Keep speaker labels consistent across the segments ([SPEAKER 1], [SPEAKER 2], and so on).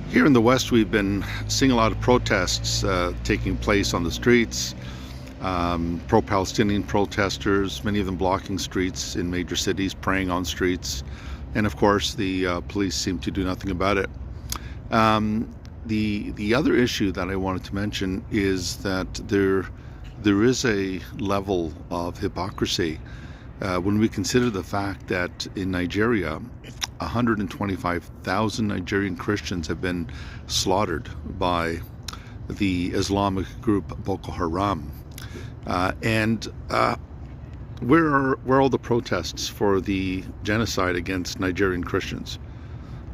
[SPEAKER 1] Here in the West, we've been seeing a lot of protests taking place on the streets, pro-Palestinian protesters, many of them blocking streets in major cities, praying on streets, and of course the police seem to do nothing about it. The other issue that I wanted to mention is that there is a level of hypocrisy when we consider the fact that in Nigeria, 125,000 Nigerian Christians have been slaughtered by the Islamic group Boko Haram. Where are all the protests for the genocide against Nigerian Christians?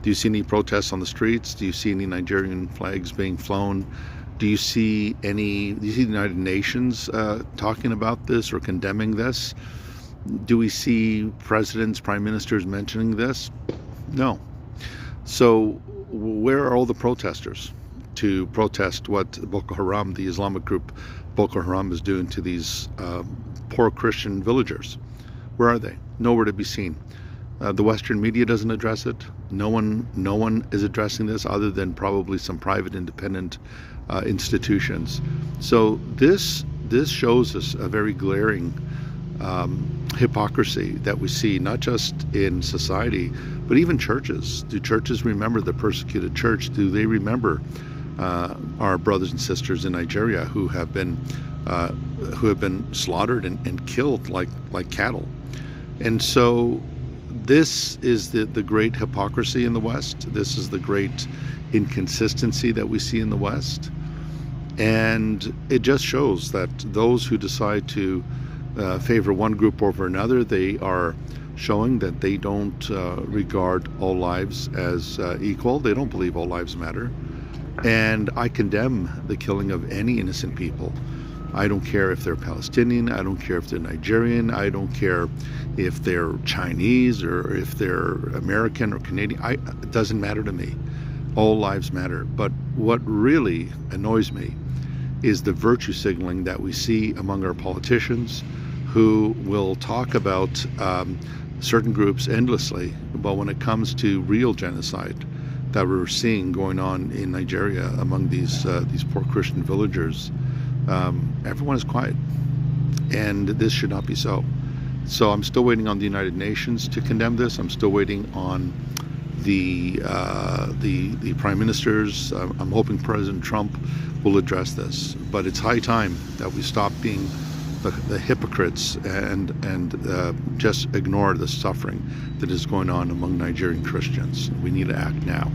[SPEAKER 1] Do you see any protests on the streets? Do you see any Nigerian flags being flown? Do you see the United Nations talking about this or condemning this? Do we see presidents, prime ministers mentioning this? No. So where are all the protesters to protest what Boko Haram, the Islamic group Boko Haram, is doing to these poor Christian villagers? Where are they? Nowhere to be seen. The Western media doesn't address it. No one is addressing this other than probably some private independent institutions. So this shows us a very glaring hypocrisy that we see not just in society but even churches. Do churches remember the persecuted church? Do they remember our brothers and sisters in Nigeria who have been slaughtered and killed like cattle? And so this is the great hypocrisy in the West. This is the great inconsistency that we see in the West, and it just shows that those who decide to favor one group over another, they are showing that they don't regard all lives as equal. They don't believe all lives matter. And I condemn the killing of any innocent people. I don't care if they're Palestinian, I don't care if they're Nigerian, I don't care if they're Chinese or if they're American or Canadian. It doesn't matter to me. All lives matter. But what really annoys me is the virtue signaling that we see among our politicians, who will talk about certain groups endlessly, but when it comes to real genocide that we're seeing going on in Nigeria among these poor Christian villagers, everyone is quiet, and this should not be so. So I'm still waiting on the United Nations to condemn this. I'm still waiting on the prime ministers. I'm hoping President Trump will address this. But it's high time that we stop being the hypocrites and just ignore the suffering that is going on among Nigerian Christians. We need to act now.